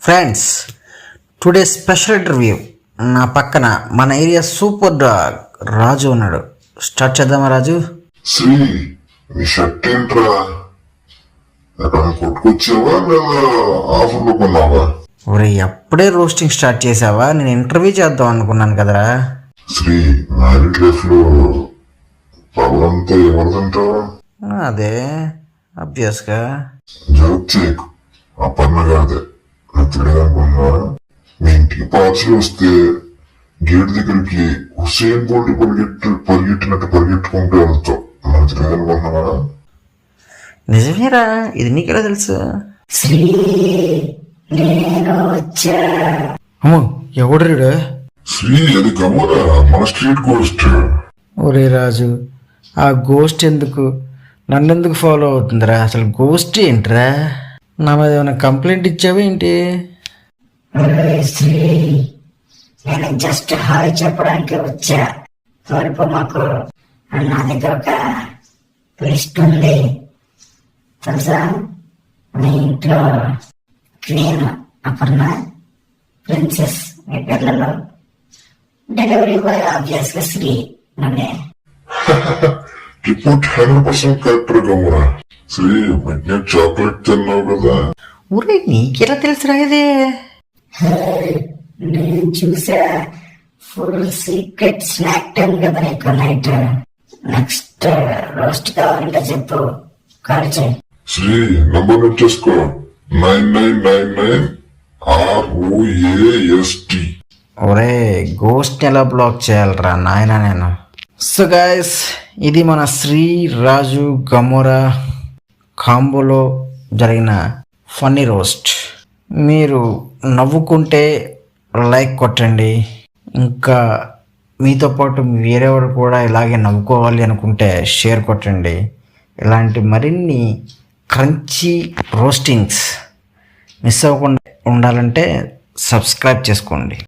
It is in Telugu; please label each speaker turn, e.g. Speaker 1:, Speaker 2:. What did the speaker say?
Speaker 1: Friends, today special interview. నా పక్కన మన ఏరియా సూపర్ డాగ్ రాజు ఉన్నాడు. స్టార్ట్ చేద్దామా రాజు?
Speaker 2: శ్రీ, నీ షర్ట్ ఏంట్రా? ఎక్కడ కొట్టుకొచ్చావా లేదా ఆఫర్లో కొన్నావా?
Speaker 1: ఒరే, అప్పుడే రోస్టింగ్ స్టార్ట్ చేసావా? నేను ఇంటర్వ్యూ చేద్దాం అనుకున్నాను కదరా.
Speaker 2: శ్రీ, మ్యారీడ్ లైఫ్ లో పవర్ అంతా ఎవరిదంటావా?
Speaker 1: అదే అబ్వియస్గా.
Speaker 2: జోక్ చేయకు, ఆ పన్న కాదే తెలియదనుకున్నావా? మీ ఇంటికి పార్సల్ వస్తే గేట్ దగ్గరికి హుసేన్ బోల్ట్ పరిగెట్టినట్టు పరిగెట్టుకుంటూ వెళ్తావు. మనకు తెలియదనుకున్నావా?
Speaker 1: నిజమేరా, ఇది నీకెలా తెలుసు? అమ్మో, ఎవడు?
Speaker 2: శ్రీ, అది గమరా, మన స్ట్రీట్ గోస్ట్.
Speaker 1: ఒరే రాజు, ఆ గోస్ట్ ఎందుకు నన్నెందుకు ఫాలో అవుతుందిరా? అసలు గోస్ట్ ఏంట్రా? నా మీద ఏమైనా కంప్లైంట్ ఇచ్చావా ఏంటి?
Speaker 3: నేను జస్ట్ హాయ్ చెప్పడానికి వచ్చా. త్వరపు మాకు నా దగ్గర ఒక లిస్ట్ ఉంది తెలుసా? మీ ఇంట్లో క్వీన్ అపర్ణ, ప్రిన్సెస్ మీ పిల్లలు, డెలివరీ బాయ్ ఆబ్వియస్ గా శ్రీ నన్నే.
Speaker 2: రిపోర్ట్ 100% కరెక్ట్ గమరా. శ్రీ, మిడ్ చాక్లెట్ తిన్నావు కదా?
Speaker 1: ఊరే, నీకెలా తెలుసురా ఇది?
Speaker 3: నేను చూసా. ఫుల్ సీక్రెట్ స్నాక్ టైం కదా నీకు నైట్. నెక్స్ట్ రోస్ట్ కావాలంటే చెప్పు, కాల్ చేయి.
Speaker 2: శ్రీ, నంబర్ నోట్ చేసుకో. 9999 ROAST.
Speaker 1: ఒరే, గోస్ట్ ఎలా బ్లాక్ చేయాలరా నాయన నేను. సో గైస్, ఇది మన శ్రీ రాజు గమోరా కాంబోలో జరిగిన ఫన్నీ రోస్ట్. మీరు నవ్వుకుంటే లైక్ కొట్టండి. ఇంకా మీతో పాటు వేరేవాడు కూడా ఇలాగే నవ్వుకోవాలి అనుకుంటే షేర్ కొట్టండి. ఇలాంటి మరిన్ని క్రంచీ రోస్టింగ్స్ మిస్ అవ్వకుండా ఉండాలంటే సబ్స్క్రైబ్ చేసుకోండి.